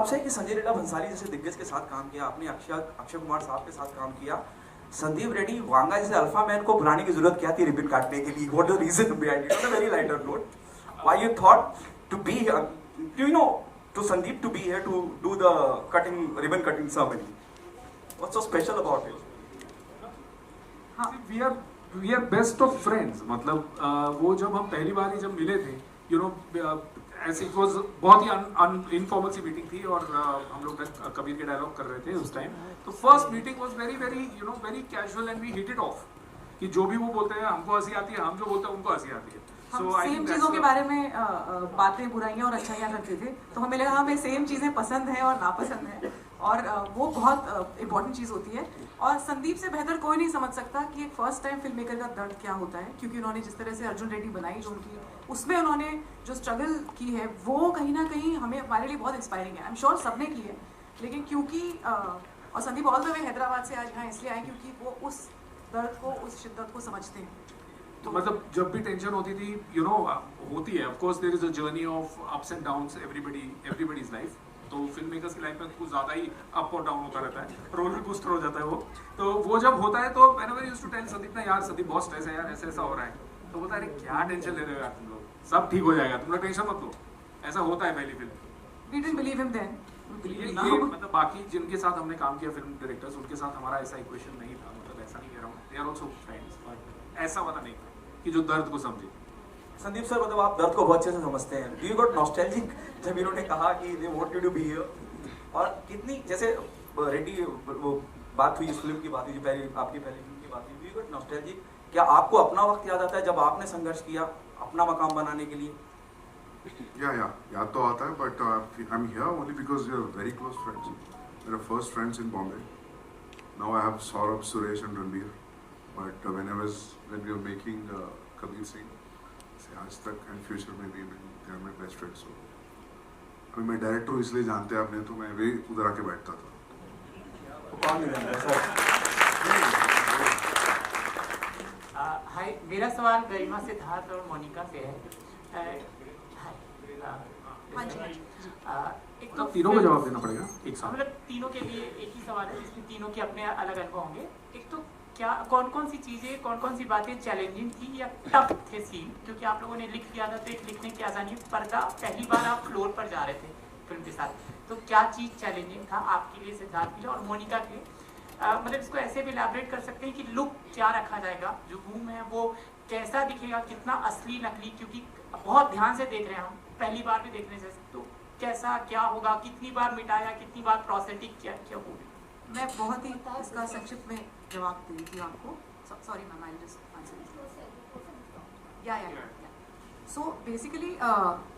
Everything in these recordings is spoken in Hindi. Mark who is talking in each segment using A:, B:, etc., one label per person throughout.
A: आपसे कि संजय लीला भंसाली जैसे दिग्गज के साथ काम किया आपने, अक्षय कुमार साहब के साथ काम किया, संदीप रेड्डी वांगा जैसे अल्फा मैन को बुलाने की जरूरत क्या थी रिबन काटने के लिए? What the reason behind it? On a very lighter note, why you thought to be you know to Sandeep to be here to do the ribbon cutting ceremony? What's so special about it?
B: We are best of friends. मतलब वो जब हम पहली बार ही जब मिले थे, you know, ऐसे it was बहुत ही इनफॉर्मल सी मीटिंग थी और हम लोग कबीर के डायलॉग कर रहे थे उस टाइम. तो first meeting was very casual and we hit it off कि जो भी वो बोलते हैं हमको हंसी आती है, हम जो बोलते हैं उनको हंसी आती है.
C: हम सेम चीजों के बारे में बातें बुराइयां और अच्छाइयां करते थे, तो हमें लगा हमें सेम चीजें पसंद हैं और नापसंद हैं, और वो बहुत इंपॉर्टेंट चीज होती है. और संदीप से बेहतर कोई नहीं समझ सकता कि एक फर्स्ट टाइम फिल्म मेकर का दर्द क्या होता है, क्योंकि उन्होंने जिस तरह से अर्जुन रेड्डी बनाई, जो उनकी उसमें उन्होंने जो स्ट्रगल की है वो कहीं ना कहीं हमारे लिए बहुत इंस्पायरिंग है. आई एम श्योर सबने की है, लेकिन क्योंकि और Sandeep all the way Hyderabad से आज यहाँ इसलिए आए क्योंकि वो उस दर्द को, उस शिद्दत को समझते हैं.
B: तो मतलब जब भी टेंशन होती थी, you know, होती है, of course there is a journey of ups and downs, everybody's life. तो फिल्म मेकर्स की लाइफ में कुछ ज़्यादा ही अप और डाउन होता रहता है, रोलर कोस्टर हो जाता है वो. तो वो जब होता है तो whenever I used to tell Sandeep ना, यार संदीप बहुत स्ट्रेस है यार, ऐसा ऐसा हो रहा है, तो बोलता है अरे क्या टेंशन ले रहे हो यार तुम लोग, सब ठीक हो जाएगा, तुम लोग टेंशन मत लो. ऐसा होता है पहली film.
C: We didn't believe him then.
B: ये मतलब बाकी जिनके साथ हमने काम किया फिल्म डायरेक्टर्स, उनके साथ हमारा ऐसा इक्वेशन नहीं था. मतलब ऐसा नहीं कह रहा हूँ, they are also friends, but ऐसा वाला नहीं था कि जो दर्द को समझे.
A: संदीप सर, मतलब आप दर्द को बहुत अच्छे से समझते हैं. डू यू गॉट नॉस्टैल्जिक जब इन्होंने कहा कि they want you to be here? और कितनी जैसे रेड्डी वो बात हुई, इस फिल्म की बात हुई, जो आपकी पहली फिल्म की बात हुई, डू यू गॉट नॉस्टैल्जिक? क्या आपको अपना वक्त याद आता है जब आपने संघर्ष किया अपना मकाम बनाने के लिए?
D: याद तो आता है, but I am here only because we are very close friends. मेरे first friends in Bombay. Now I have Saurabh, Suresh and Ranbir. But when we were making Kabir Singh, say आज तक and future में भी they are my best friends. So अभी मैं डायरेक्टर हूँ इसलिए जानते हैं आपने, तो मैं भी उधर आके बैठता था.
E: हाय, मेरा सवाल गरिमा सिद्धार्थ और मोनिका से है. हाँ जी. एक तो
B: तीनों को जवाब देना पड़ेगा एक साथ.
E: मतलब तीनों के लिए एक ही सवाल है, जिसमें तीनों के अपने अलग अनुभव होंगे. एक तो क्या कौन कौन सी चीज़ें, कौन कौन सी बातें चैलेंजिंग थी या टफ थे सीन, क्योंकि आप लोगों ने लिख दिया था तो एक लिखने की आसानी, पर्दा पहली बार आप फ्लोर पर जा रहे थे फिल्म के साथ, तो क्या चीज़ चैलेंजिंग था आपके लिए, सिद्धार्थ के लिए और मोनिका के लिए? मतलब इसको ऐसे भी इलैबोरेट कर सकते हैं कि लुक क्या रखा जाएगा, जो बूम है वो कैसा दिखेगा, कितना असली नकली, क्योंकि बहुत ध्यान से देख रहे हैं हम, पहली बार भी देखने से, तो कैसा क्या होगा, कितनी बार मिटाया, कितनी बार प्रोस्थेटिक क्या क्या होगी?
C: मैं बहुत ही इसका संक्षिप्त में जवाब दे रही थी आपको. Sorry ma'am, I just answer. या सो बेसिकली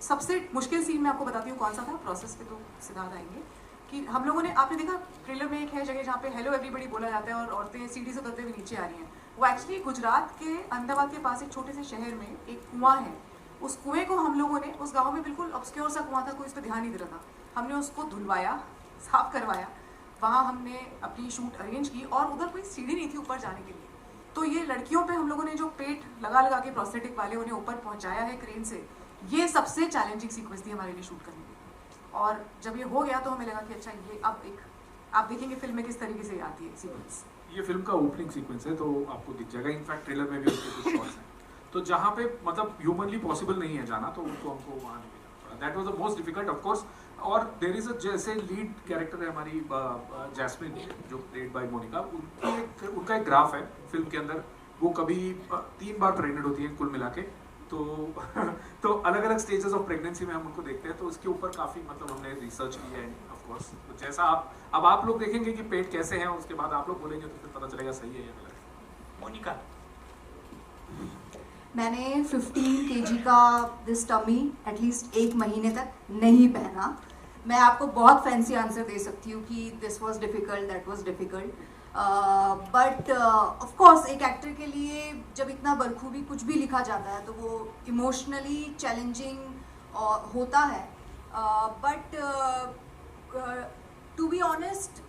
C: सबसे मुश्किल सीन मैं आपको बताती हूँ कौन सा था. प्रोसेस पे तो सिद्धार्थ आएंगे. कि हम लोगों ने, आपने देखा ट्रेलर में एक है जगह जहाँ पे हेलो एवरीबडी बोला जाता है और औरतें सीढ़ी से उतरते हुए नीचे आ रही हैं. वो एक्चुअली गुजरात के अहमदाबाद के पास एक छोटे से शहर में एक कुआं है. उस कुएं को हम लोगों ने, उस गाँव में बिल्कुल ऑब्सक्योर सा कुआं था, कोई इस पर ध्यान नहीं दे रहा था, हमने उसको धुलवाया, साफ करवाया, वहाँ हमने अपनी शूट अरेंज की और उधर कोई सीढ़ी नहीं थी ऊपर जाने के लिए. तो ये लड़कियों पे हम लोगों ने जो पेट लगा के प्रोस्थेटिक वाले उन्हें ऊपर पहुँचाया है क्रेन से, ये सबसे चैलेंजिंग सीक्वेंस थी हमारे लिए शूट करने की. और जब ये हो गया तो हमें लगा कि अच्छा ये अब एक, आप देखेंगे फिल्म में किस तरीके से आती है सीक्वेंस.
B: ये फिल्म का ओपनिंग सीक्वेंस है तो आपको दिख जाएगा. इनफैक्ट ट्रेलर में भी उसके कुछ शॉट्स हैं, तो जहाँ पे मतलब ह्यूमनली पॉसिबल नहीं है जाना, तो हमको वहाँ नहीं मिला. That was the most difficult of course. और देयर इज अ, जैसे लीड कैरेक्टर है हमारी जैस्मिन, जो प्लेड बाय मोनिका, उनका एक ग्राफ है फिल्म के अंदर. वो कभी 3 बार प्रेग्नेंट होती है कुल मिला के, तो अलग अलग स्टेजेस ऑफ प्रेगनेंसी में हम उनको देखते हैं. तो उसके ऊपर काफ़ी मतलब हमने रिसर्च की है ऑफ कोर्स. तो जैसा आप लोग देखेंगे कि पेट कैसे हैं, उसके बाद आप लोग बोलेंगे तो फिर पता चलेगा सही है या गलत.
E: मोनिका,
F: मैंने 15 kg का दिस टमी एटलीस्ट 1 महीने तक नहीं पहना. मैं आपको बहुत फैंसी आंसर दे सकती हूँ कि this was difficult, that was difficult, but of course एक एक्टर के लिए जब इतना बरखूबी कुछ भी लिखा जाता है तो वो इमोशनली चैलेंजिंग होता है. बट टू बी ऑनेस्ट,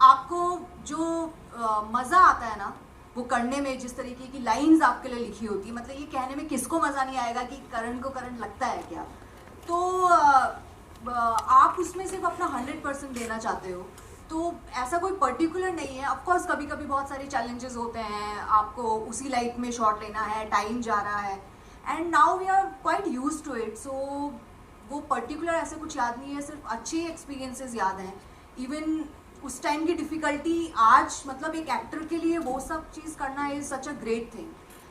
F: आपको जो मज़ा आता है ना वो करने में, जिस तरीके की लाइंस आपके लिए लिखी होती है, मतलब ये कहने में किसको मज़ा नहीं आएगा कि करण को करंट लगता है क्या. तो आप उसमें सिर्फ अपना 100% देना चाहते हो, तो ऐसा कोई पर्टिकुलर नहीं है. ऑफ कोर्स कभी कभी बहुत सारे चैलेंजेस होते हैं, आपको उसी लाइट में शॉट लेना है, टाइम जा रहा है, and now we are quite used to it. So वो पर्टिकुलर ऐसे कुछ याद नहीं है, सिर्फ अच्छे एक्सपीरियंसेस याद हैं. इवन उस टाइम की डिफ़िकल्टी आज, मतलब एक एक्टर के लिए वो सब चीज़ करना is such a great thing.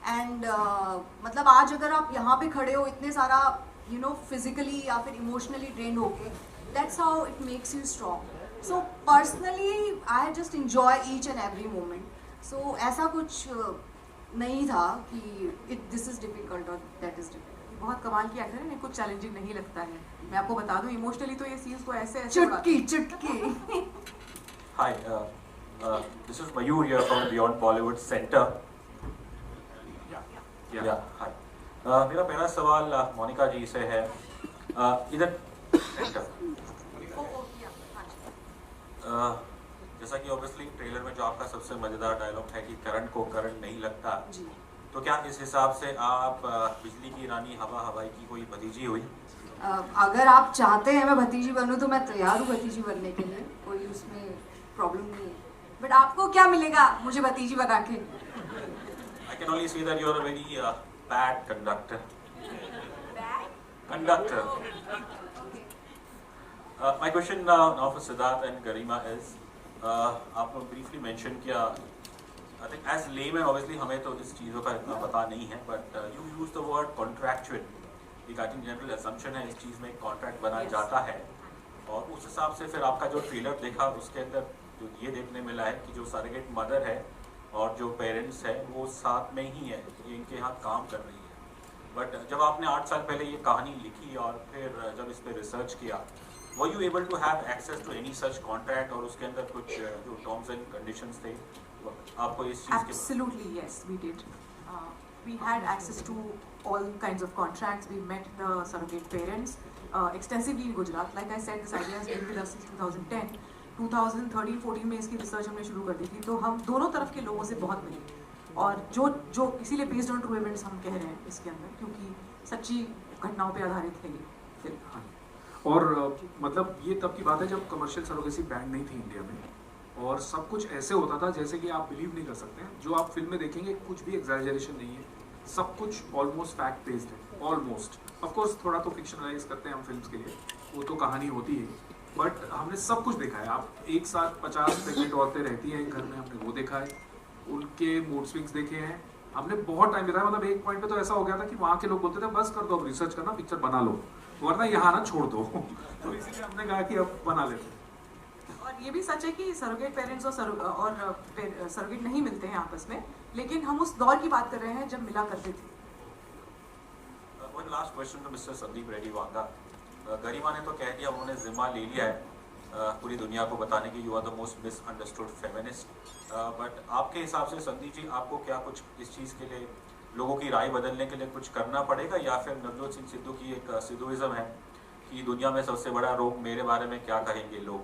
F: And मतलब आज अगर आप यहाँ पे खड़े हो इतने सारा फिजिकली या फिर इमोशनली ड्रेन होके, that's how it makes you strong. So personally I just enjoy each and every moment. So ऐसा कुछ नहीं था कि दिस इज़ डिफिकल्ट और दैट इज़ डिफिकल्ट.
C: बहुत कमाल की एक्टर है, मेरे को चैलेंजिंग नहीं लगता है. मैं आपको बता दूं, इमोशनली तो ये सीन्स को ऐसे ऐसे
F: चुटकी चुटकी.
G: Hi, this is Mayur here from Beyond Bollywood Center. Yeah, hi. मेरा पहला सवाल मोनिका जी से है. इधर सेंटर. जैसा कि ऑब्वियसली ट्रेलर में जो आपका सबसे मजेदार डायलॉग है कि करण को करण नहीं लगता,
F: जी.
G: तो क्या इस हिसाब से आप बिजली की रानी हवा हवाई की कोई भतीजी हुई?
F: अगर आप चाहते हैं मैं भतीजी बनूं तो मैं तैयार हूँ भतीजी बनने के लिए, कोई उसमें प्रॉब्लम नहीं है. बट आपको क्या मिलेगा मुझे भतीजी बना के?
G: I can only see that you are a very bad conductor. Conductor. My question now for Siddharth and Garima is, आपने briefly mention किया, I think as layman obviously हमें तो इस चीज़ों का इतना पता नहीं है, but you use the word contractual. एक I think general assumption है इस चीज़ में एक contract बना जाता है, और उस हिसाब से फिर आपका जो ट्रेलर देखा उसके अंदर जो ये देखने मिला है कि जो surrogate mother है और जो पेरेंट्स है वो साथ में ही है, ये इनके यहाँ काम कर रही है. बट जब आपने 8 साल पहले ये कहानी लिखी और फिर जब इस पर रिसर्च किया, were you able to have access to any such contract, और उसके अंदर कुछ जो टर्म्स एंड कंडीशंस थे आपको इस चीज़ के?
C: Absolutely, yes, we did. We had access to all kinds of contracts. We met the surrogate parents extensively in Gujarat. Like I said, this idea has been with us since 2010. 2013-14 में इसकी रिसर्च हमने शुरू कर दी थी, तो हम दोनों तरफ के लोगों से बहुत मिले, और जो इसीलिए बेस्ड ऑन ट्रू इवेंट्स हम कह रहे हैं इसके अंदर, क्योंकि सच्ची घटनाओं पे आधारित है ये फिल्म.
B: और मतलब ये तब की बात है जब कमर्शियल सरोगेसी बैंड नहीं थी इंडिया में, और सब कुछ ऐसे होता था जैसे कि आप बिलीव नहीं कर सकते हैं. जो आप फिल्म में देखेंगे कुछ भी एग्जैजरेशन नहीं है, सब कुछ ऑलमोस्ट फैक्ट बेस्ड है, ऑलमोस्ट. ऑफ कोर्स थोड़ा तो फिक्शनलाइज करते हैं हम फिल्म्स के लिए, वो तो कहानी होती है, बट हमने सब कुछ देखा है. आप एक साथ 50 प्रेग्नेंट औरतें रहती हैं घर में, हमने वो देखा है, उनके मूड स्विंग्स देखे हैं, हमने बहुत टाइम बिताया. मतलब एक पॉइंट पे तो ऐसा हो गया था कि वहाँ के लोग बोलते थे बस कर दो, अब रिसर्च करना, पिक्चर बना लो, वरना यहाँ ना छोड़ दो. तो इसलिए हमने कहा कि अब बना लेते हैं.
C: और ये भी सच है कि सरोगेट पेरेंट्स और सरोगेट नहीं मिलते हैं आपस में, लेकिन हम उस दौर की बात कर रहे हैं जब मिला करते थे.
G: One last question to Mr. Sandeep Reddy Vanga. गरिमा ने तो कह दिया, उन्होंने जिम्मा ले लिया है पूरी दुनिया को बताने की you are the most misunderstood feminist. But आपके हिसाब से संदीप जी, आपको क्या कुछ इस चीज़ के लिए लोगों की राय बदलने के लिए कुछ करना पड़ेगा, या फिर नवजोत सिंह सिद्धू की एक सिद्धूइज्म है कि दुनिया में सबसे बड़ा रोग मेरे बारे में क्या कहेंगे लोग?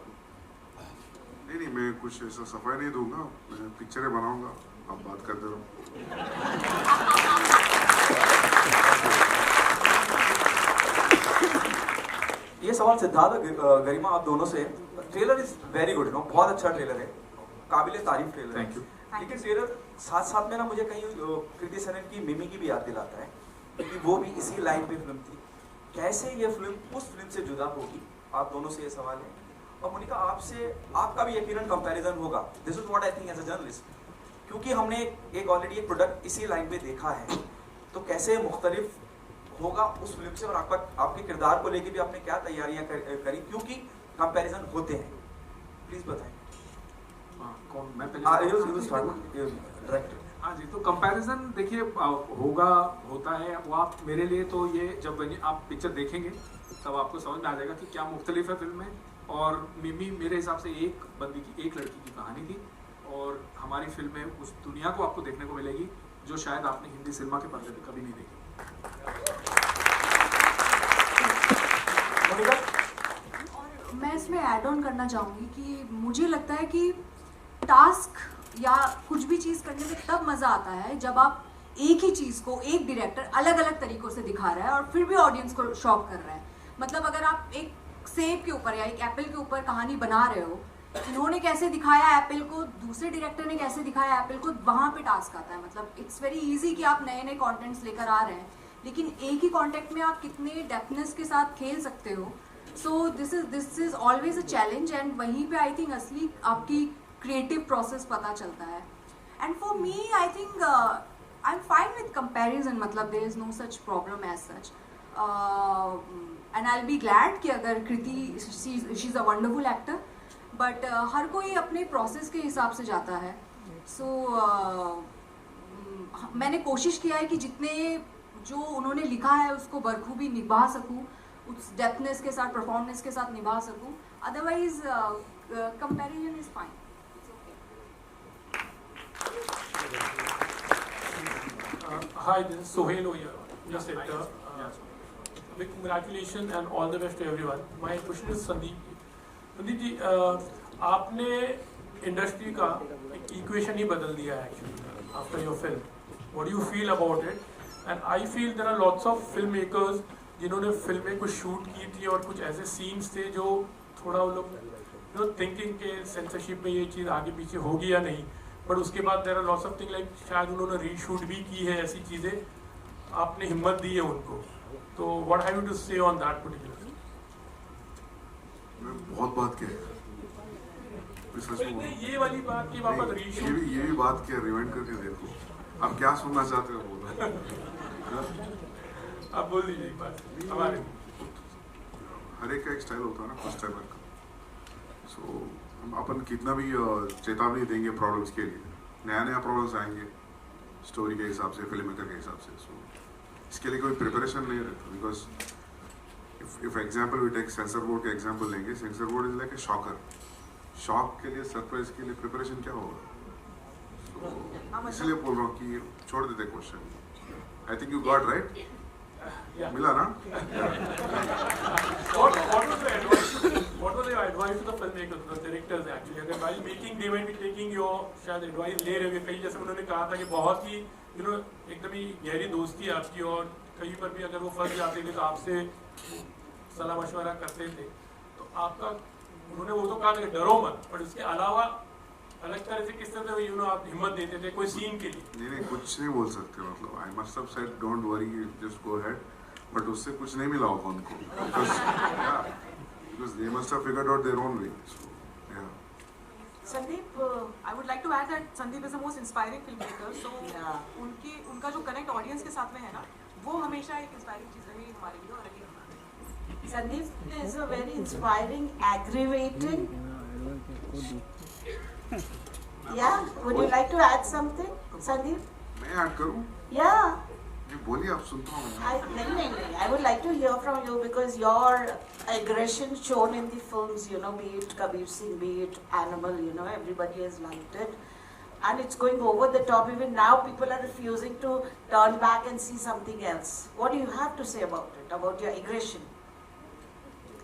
D: नहीं, मैं कुछ ऐसा सफाई नहीं दूंगा, मैं पिक्चरें बनाऊंगा, आप बात करते रहो.
A: ये सवाल सिद्धार्थ और गरिमा आप दोनों से. Trailer is very good, no, बहुत अच्छा ट्रेलर है, काबिले तारीफ ट्रेलर है.
B: Thank you.
A: लेकिन ट्रेलर साथ साथ में ना मुझे कहीं कृति सेनन की मिमी की भी याद दिलाता है, क्योंकि वो भी इसी लाइन पे फिल्म थी. कैसे ये फिल्म उस फिल्म से जुदा होगी, आप दोनों से ये सवाल है. और मोनिका, आपसे आपका भी यकीनन कंपैरिजन होगा. This is what I think as a journalist, क्योंकि हमने एक ऑलरेडी एक प्रोडक्ट इसी लाइन पे देखा है, तो कैसे मुख्तलिफ होगा उस फिल्म से, और आपके किरदार को लेके भी आपने क्या तैयारियां करी, क्योंकि कंपैरिजन होते हैं. प्लीज बताएं.
B: कौन, मैं पहले?
A: डायरेक्टर.
B: हाँ जी, तो कंपैरिजन देखिए होता है वो. आप मेरे लिए तो ये जब आप पिक्चर देखेंगे तब आपको समझ में आ जाएगा कि क्या मुख्तलिफ है फिल्म में. और मिमी मेरे हिसाब से एक बंदी की, एक लड़की की कहानी थी, और हमारी फिल्म में उस दुनिया को आपको देखने को मिलेगी जो शायद आपने हिंदी सिनेमा के पर्दे पे कभी नहीं देखी.
F: और मैं इसमें ऐड ऑन करना चाहूँगी कि मुझे लगता है कि टास्क या कुछ भी चीज़ करने में तब मज़ा आता है जब आप एक ही चीज़ को एक डायरेक्टर अलग अलग तरीक़ों से दिखा रहा है और फिर भी ऑडियंस को शॉक कर रहा है. मतलब अगर आप एक सेब के ऊपर या एक एप्पल के ऊपर कहानी बना रहे हो, इन्होंने कैसे दिखाया एप्पल को, दूसरे डायरेक्टर ने कैसे दिखाया एप्पल को, वहाँ पे टास्क आता है। मतलब इट्स वेरी इजी कि आप नए नए कंटेंट्स लेकर आ रहे हैं, लेकिन एक ही कंटेंट में आप कितने डेप्थनेस के साथ खेल सकते हो। So this is always a challenge, and वहीं पे आई थिंक असली आपकी क्रिएटिव प्रोसेस पता चलता है। And for me I think I am fine with comparison, मतलब there is no such problem as such, and I will be glad कि अगर Kriti, she is a wonderful actor, but हर कोई अपने प्रोसेस के हिसाब से जाता है। सो मैंने कोशिश किया है कि जितने जो उन्होंने लिखा है उसको बखूबी निभा सकूं, उस डेप्थनेस के साथ, परफॉर्मेंस के साथ निभा सकूं। Otherwise comparison is fine.
H: Hi, this is Sohail here, just editor. Big congratulations and all the best to everyone. My question is Sandeep. Sandeep ji, आपने इंडस्ट्री का एक इक्वेशन ही बदल दिया है actually after your film. What do you feel about it? And I feel there are lots of film makers जिन्होंने फिल्में कुछ शूट की थी और कुछ ऐसे सीन्स थे जो थोड़ा वो लोग थिंकिंग के सेंसरशिप में ये चीज़ आगे पीछे होगी या नहीं, बट उसके बाद there are lots of thing like शायद उन्होंने रीशूट भी की है ऐसी चीज़ें, आपने हिम्मत दी है उनको. तो व्हाट हैव यू टू से ऑन दैट पर्टिकुलर?
D: बहुत बात की है,
H: ये वाली बात की वापस रीशूट,
D: ये भी बात की, रिवाइंड करके देखो आप क्या सुनना चाहते हो बोलो.
H: आप बोल दीजिए एक बात हमारे.
D: हर एक का एक स्टाइल होता है ना, फर्स्ट टाइमर का. सो अपन कितना भी चेतावनी देंगे प्रॉब्लम्स के लिए, नया नया प्रॉब्लम्स आएंगे स्टोरी के हिसाब से, फिल्म मेकर के हिसाब से. सो इसके लिए कोई प्रिपरेशन नहीं रहता, because if example we take censor board का एग्जाम्पल लेंगे, censor board is like a shocker. Shock के लिए, सरप्राइज के लिए प्रिपरेशन क्या होगा? So, इसलिए बोल रहा हूँ कि छोड़ देते question. I think you got right, मिला ना?
H: What was your advice to the filmmakers, the directors actually? अगर while making they might be taking your शायद एडवाइस ले रहे होंगे कहीं, जैसे उन्होंने कहा था कि बहुत ही एकदम ही गहरी दोस्ती आपकी, और कहीं पर भी अगर वो फंस जाते थे तो आपसे सलाह मशवरा करते थे. तो आपका, उन्होंने वो तो कहा था कि डरो मत, पर उसके अलावा अलग तरह से किस तरह से आप हिम्मत देते थे कोई सीन के लिए?
D: नहीं, कुछ नहीं बोल सकते. मतलब I must have said don't worry, just go ahead, but उससे कुछ नहीं मिला होगा उनको, because they must have figured out their own way. So, yeah.
C: Sandeep, I would like to add that Sandeep is the most inspiring filmmaker. So उनका जो कनेक्ट ऑडियंस के साथ में है ना, वो हमेशा एक इंस्पायरिंग चीज रही हमारे लिए और रही हमारे.
I: Sandeep is a very inspiring, aggravating. Yeah, would you like to add something, Sandeep?
D: मैं ऐड करूँ?
I: Yeah.
D: नहीं, बोलिए, आप सुनता हूँ.
I: नहीं. I would like to hear from you because your aggression shown in the films, be it Kabir Singh, be it Animal, everybody has liked it. And it's going over the top. Even now, people are refusing to turn back and see something else. What do you have to say about it, about your aggression?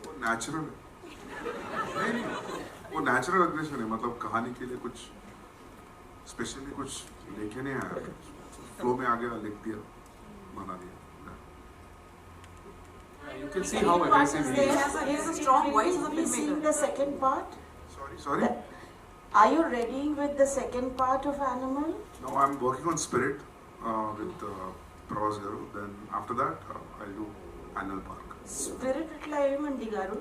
D: वो नेचुरल है. नहीं, वो नेचुरल एग्रेशन है. मतलब कहानी के लिए कुछ स्पेशली कुछ लेके नहीं आया, फ्लो में आ गया, लिख दिया, बना दिया.
B: You can see how aggressive he is.
C: He has a strong voice as a
I: Will you be seeing
C: filmmaker.
I: the second part?
D: Sorry?
I: Are you ready with the second part of Animal?
D: No, I'm working on Spirit with Pravas Garu. Then after that, I'll do Annual Park.
I: Spirit itla emandi garu?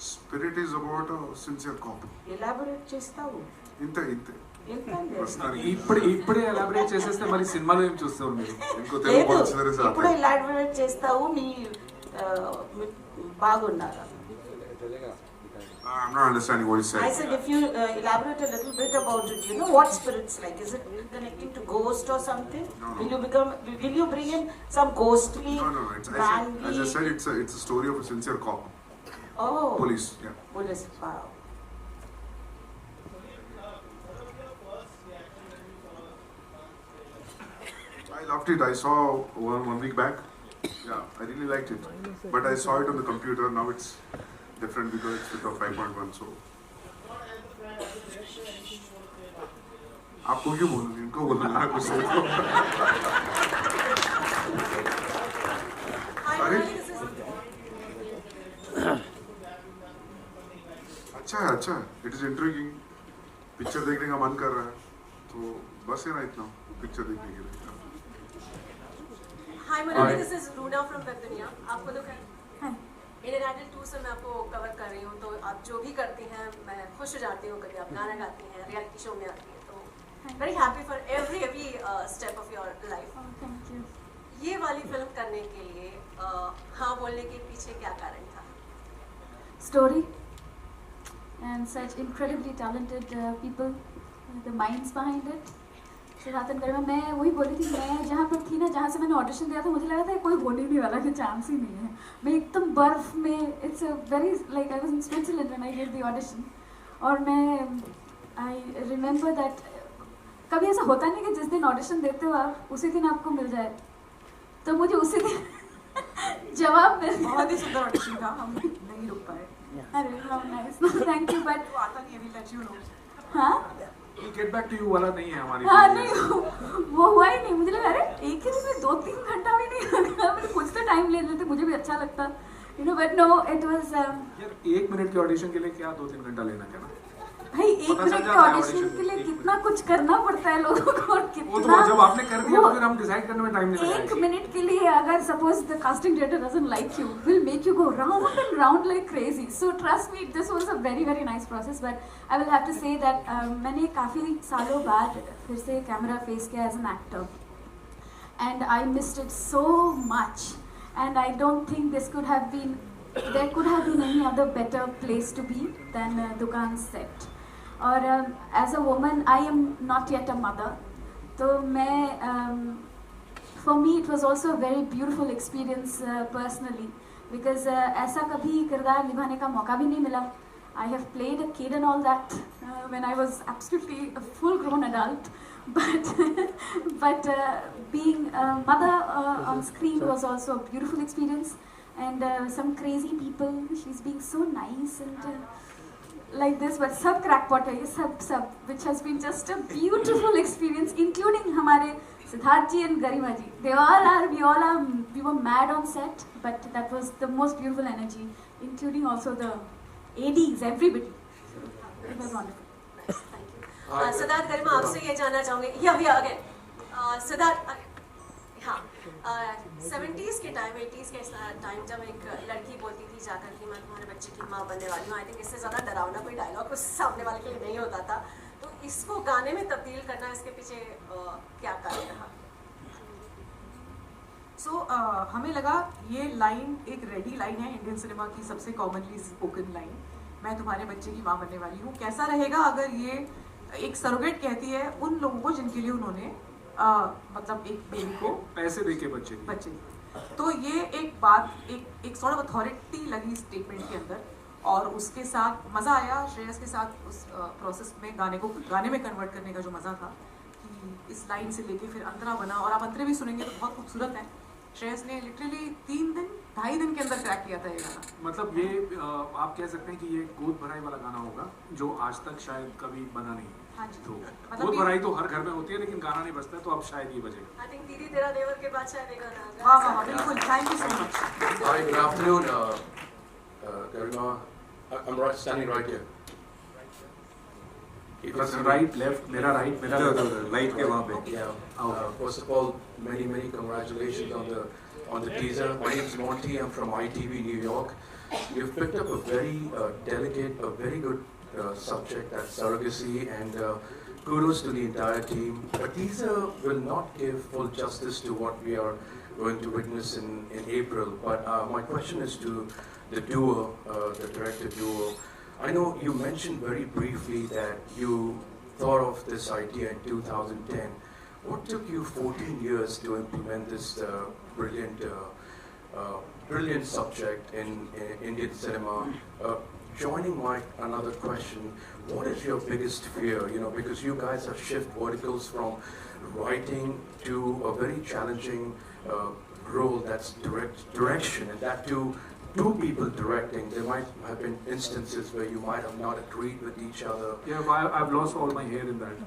D: Spirit is about a sincere cop.
I: Elaborate chestavu.
D: ఇంతే. ప్రస్తుతానికి
B: ఇప్పుడే ఎలాబరేట్ చేసేస్తే మరి సినిమాలో ఏం చూస్తారు మీరు?
D: ఇంకో తెలుగు
I: లేదు,
D: సిరీస్
I: ఇప్పుడు elaborate చేస్తావు, మీ బాగున్నారా?
D: I'm not understanding what you said.
I: I said if you elaborate a little bit about it, what spirit's like? Is it connecting to ghost or something?
D: No.
I: Will you bring in some ghostly?
D: No. As I said, it's a story of a sincere cop.
I: Oh.
D: Police. Yeah.
I: Police. Wow.
D: I loved it. I saw one week back. Yeah, I really liked it. But I saw it on the computer. Now it's different because it's with a 5.1. So. आपको क्यों बोलूँ? इनको बोलूँगा कुछ नहीं. Sorry? अच्छा है, इट इज इंट्रिगिंग, पिक्चर देखने का मन कर रहा है, तो बस है ना इतना पिक्चर देखने के लिए।
J: Hi Manoj, this is Runa from web Duniya. आपको तो इंडियन आइडल 2 से मैं आपको कवर कर रही हूँ, तो आप जो भी करती हैं मैं खुश हो जाती हूँ। कभी आप गाना गाती हैं, रियलिटी शो में आती हैं, तो very happy for every step of your life.
K: Thank you.
J: ये वाली फिल्म करने के लिए हाँ बोलने के पीछे क्या कारण था?
K: Story and such incredibly talented people, the minds behind it. Siddharth and Garima, मैं वही बोल रही थी, मैं जहाँ पर थी ना, जहाँ से मैंने ऑडिशन दिया था, मुझे लगा था कोई होने नहीं वाला, कि चांस ही नहीं है। मैं एकदम बर्फ में, it's a very like I was in Switzerland when I gave the audition, और मैं आई रिमेंबर दैट कभी ऐसा होता नहीं कि जिस दिन ऑडिशन देते हो आप उसी दिन आपको मिल जाए, तो मुझे उसी दिन जवाब मिल गया।
C: बहुत ही सुंदर ऑडिशन था, हम नहीं रुक पाए।
K: अरे how nice, thank you. But
C: वो आता नहीं, अभी लेट यू नो।
K: हाँ
B: गेट बैक टू यू वाला नहीं है हमारी।
K: हाँ नहीं, वो हुआ ही नहीं। मुझे लगा अरे एक ही दिन में 2-3 घंटा भी नहीं लगा, मुझे कुछ तो टाइम ले लेते, मुझे भी अच्छा लगता, you know, but no it was.
B: यार 1 मिनट के ऑडिशन के लिए क्या 2-3 घंटा लेना क्या ना
K: भाई, 1 मिनट के ऑडिशन के लिए कितना कुछ करना पड़ता है लोगों को, और कितना
B: वो तो जब आपने कर दिया तो फिर हम डिसाइड करने में टाइम नहीं लगेगा।
K: 1 मिनट के लिए अगर suppose the casting director doesn't like you, will make you go round and round like crazy. So trust me, this was a very very nice process, but I will have to say that मैंने काफ़ी सालों बाद फिर से कैमरा फेस किया as an actor, and I missed it so much, and I don't think this could have been, there could have been any other better place to be than दुकान सेट। और as a woman I am not yet a mother, तो मैं for me it was also a very beautiful experience personally, because ऐसा कभी किरदार निभाने का मौका भी नहीं मिला। I have played a kid and all that when I was absolutely a full grown adult, but being a mother on screen was also a beautiful experience, and some crazy people, she's being so nice and like this, but sab crackpot hai ye, sab which has been just a beautiful experience, including hamare Siddharth ji and Garima ji. We were mad on set, but that was the most beautiful energy, including also the ADs, everybody. It was wonderful.
J: Siddharth, Garima आपसे ये जानना चाहूँगी, अगेन सिद्धार्थ, हाँ 70s के टाइम, 80s के टाइम, जब एक लड़की बोलती थी जाकर कि मैं तुम्हारे बच्चे की माँ बनने वाली हूँ, आई थिंक इससे ज़्यादा डरावना कोई डायलॉग उस सामने वाले के लिए नहीं होता था, तो इसको गाने में तब्दील करना, इसके पीछे क्या कारण रहा?
C: सो हमें लगा ये लाइन एक रेडी लाइन है, इंडियन सिनेमा की सबसे कॉमनली स्पोकन लाइन, मैं तुम्हारे बच्चे की माँ बनने वाली हूँ। कैसा रहेगा अगर ये एक सरोगेट कहती है उन लोगों को जिनके लिए उन्होंने मतलब एक बेबी को
B: पैसे देके बच्चे,
C: तो ये एक बात, एक सॉर्ट ऑफ अथॉरिटी लगी स्टेटमेंट के अंदर, और उसके साथ मज़ा आया श्रेयस के साथ उस प्रोसेस में, गाने में कन्वर्ट करने का जो मज़ा था, कि इस लाइन से लेके फिर अंतरा बना, और आप अंतरे भी सुनेंगे तो बहुत खूबसूरत है। श्रेयस ने लिटरली 2.5 दिन के अंदर क्रैक किया था ये गाना।
B: मतलब ये आप कह सकते हैं कि ये गोद भराई वाला गाना होगा जो आज तक शायद कभी बना नहीं।
C: हाँ जी,
B: तो
C: मतलब
B: गोद भराई तो हर घर में होती है, लेकिन गाना नहीं बजता, तो अब शायद ये बजेगा।
J: आई थिंक दीदी तेरा देवर के बाद शायद ये गाना आ
C: वाह वाह बिल्कुल, thank you so much.
L: Hi, good afternoon, Garima. I'm right, standing right here.
B: Right left, मेरा राइट, मेरा
A: राइट के वहाँ पे।
L: Yeah. First of all, many congratulations on the teaser. My name is Monty. I'm from ITV New York. You've picked up a very delicate, a very good subject, that's surrogacy, and kudos to the entire team. But teaser will not give full justice to what we are going to witness in April. But my question is to the duo, the director duo. I know you mentioned very briefly that you thought of this idea in 2010. What took you 14 years to implement this brilliant subject in Indian cinema? Joining my another question, what is your biggest fear? You know, because you guys have shifted verticals from writing to a very challenging role, that's direction, and that too two people directing, there might have been instances where you might have not agreed with each other.
B: Yeah, I've lost all my hair in that.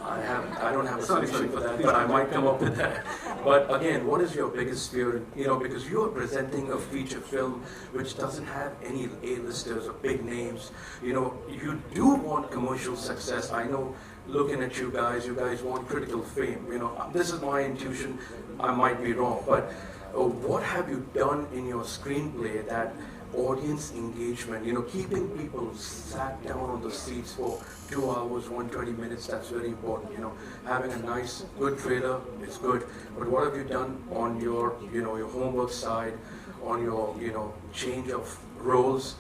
L: I don't have a solution for that, but I might come up with that. But again, what is your biggest fear? You know, because you are presenting a feature film which doesn't have any A-listers or big names. You know, you do want commercial success. I know, looking at you guys want critical fame. You know, this is my intuition. I might be wrong, but what have you done in your screenplay that audience engagement, you know, keeping people sat down on the seats for 2 hours, 120 minutes, that's very important, you know. Having a nice, good trailer is good, but what have you done on your, you know, your homework side, on your, you know, change of roles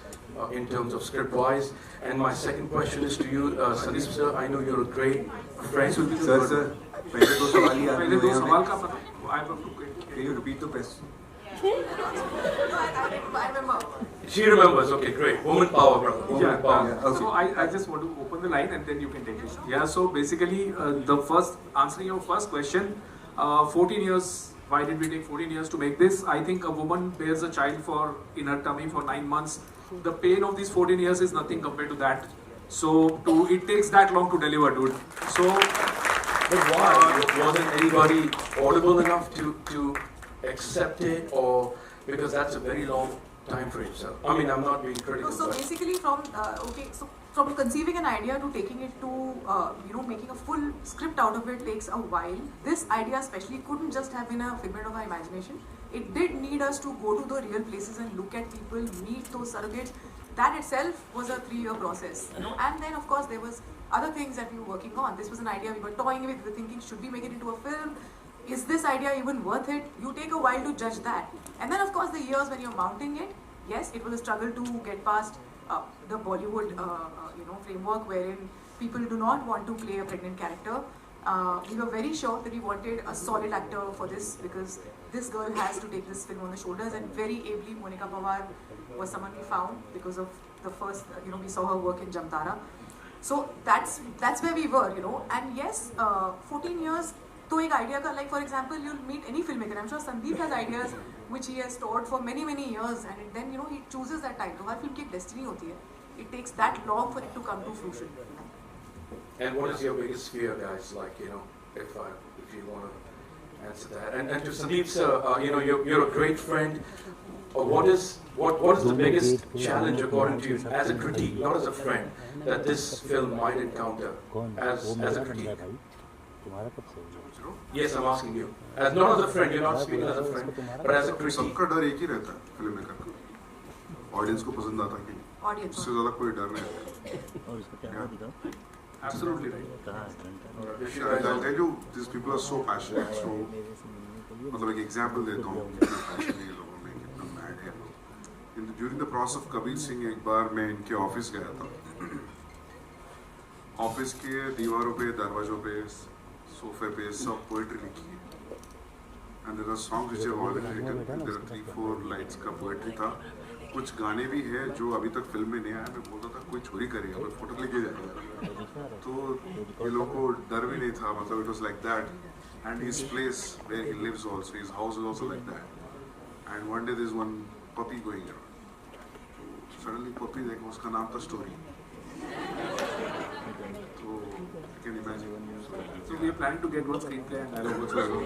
L: in terms of script-wise? And my second question is to you, Sandeep sir, I know you're a great friend.
A: Sir, पहले दो सवाल ही
B: पहले दो सवाल का पता, I have to
A: Can you repeat the question?
C: I remember.
L: She remembers, okay, great. Woman power, brother. Woman power.
A: Yeah, okay.
B: So I just want to open the line and then you can take it. Yeah, so basically answering your first question, 14 years, why did we take 14 years to make this? I think a woman bears a child in her tummy for 9 months. The pain of these 14 years is nothing compared to that. So it takes that long to deliver, dude. So,
L: but why? Wasn't anybody audible enough to accept it, or because that's a very long time frame, sir? I mean, I'm not being critical.
C: So basically, from conceiving an idea to taking it to making a full script out of it takes a while. This idea especially couldn't just have been a figment of our imagination. It did need us to go to the real places and look at people, meet those surrogates. That itself was a 3-year process, you know. And then of course there was other things that we were working on. This was an idea we were toying with. We were thinking, should we make it into a film? Is this idea even worth it? You take a while to judge that. And then of course the years when you're mounting it, yes, it was a struggle to get past the Bollywood framework wherein people do not want to play a pregnant character. We were very sure that we wanted a solid actor for this because this girl has to take this film on the shoulders, and very ably Monica Pawar was someone we found because of the first, we saw her work in Jamtara. So that's where we were, and yes, 14 years to एक idea का, like for example, you'll meet any filmmaker. I'm sure Sandeep has ideas which he has stored for many years, and then he chooses that time. तो हर film की एक destiny होती है. It takes that long for it to come to fruition.
L: And what is your biggest fear, guys? Like, if you want to answer that. And to Sandeep sir, you're a great friend. What is the biggest challenge according to you as a critique, not as a friend, that this film might encounter as a critique? Yes, I'm asking you. As not as a friend, you're not speaking as a friend, but as a critique.
D: सबका डर एक ही रहता है फिल्म मेकर का, ऑडियंस को पसंद आता है कि नहीं,
C: Audience.
D: उससे ज़्यादा कोई डर नहीं रहता।
B: absolutely right.
D: I'll tell you, these people are so passionate. So, मतलब एक example देता हूँ, कितना passion है ये लोगों में, कितना mad है लोग। During the process of Kabir Singh, एक बार मैं इनके ऑफिस गया था। ऑफिस के दीवारों पे, दरवाजों पे, सोफे पे सब पोएट्री लिखी है। And there are songs which have already written. There are 3-4 lines का पोएट्री था। कुछ गाने भी हैं जो अभी तक फिल्म में नहीं आया। मैं बोलता था कोई चोरी करेगा, कोई फोटो लेके जाएगा। तो ये लोगों को डर भी नहीं था, मतलब it was like that. And his place where he lives also, his house is also like that. And one day there's one puppy going around. So suddenly puppy देखा, उसका नाम था Story. So you can imagine.
B: So we are planning to get one screenplay and dialogue also.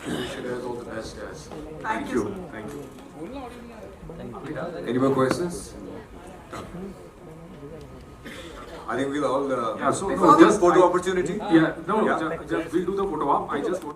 L: Wish you guys all the best, guys.
C: Thank you.
B: Thank you.
A: Any more questions? I think we'll all
B: Yeah, so
A: just photo opportunity.
B: Yeah, no, just we'll do the photo op. I just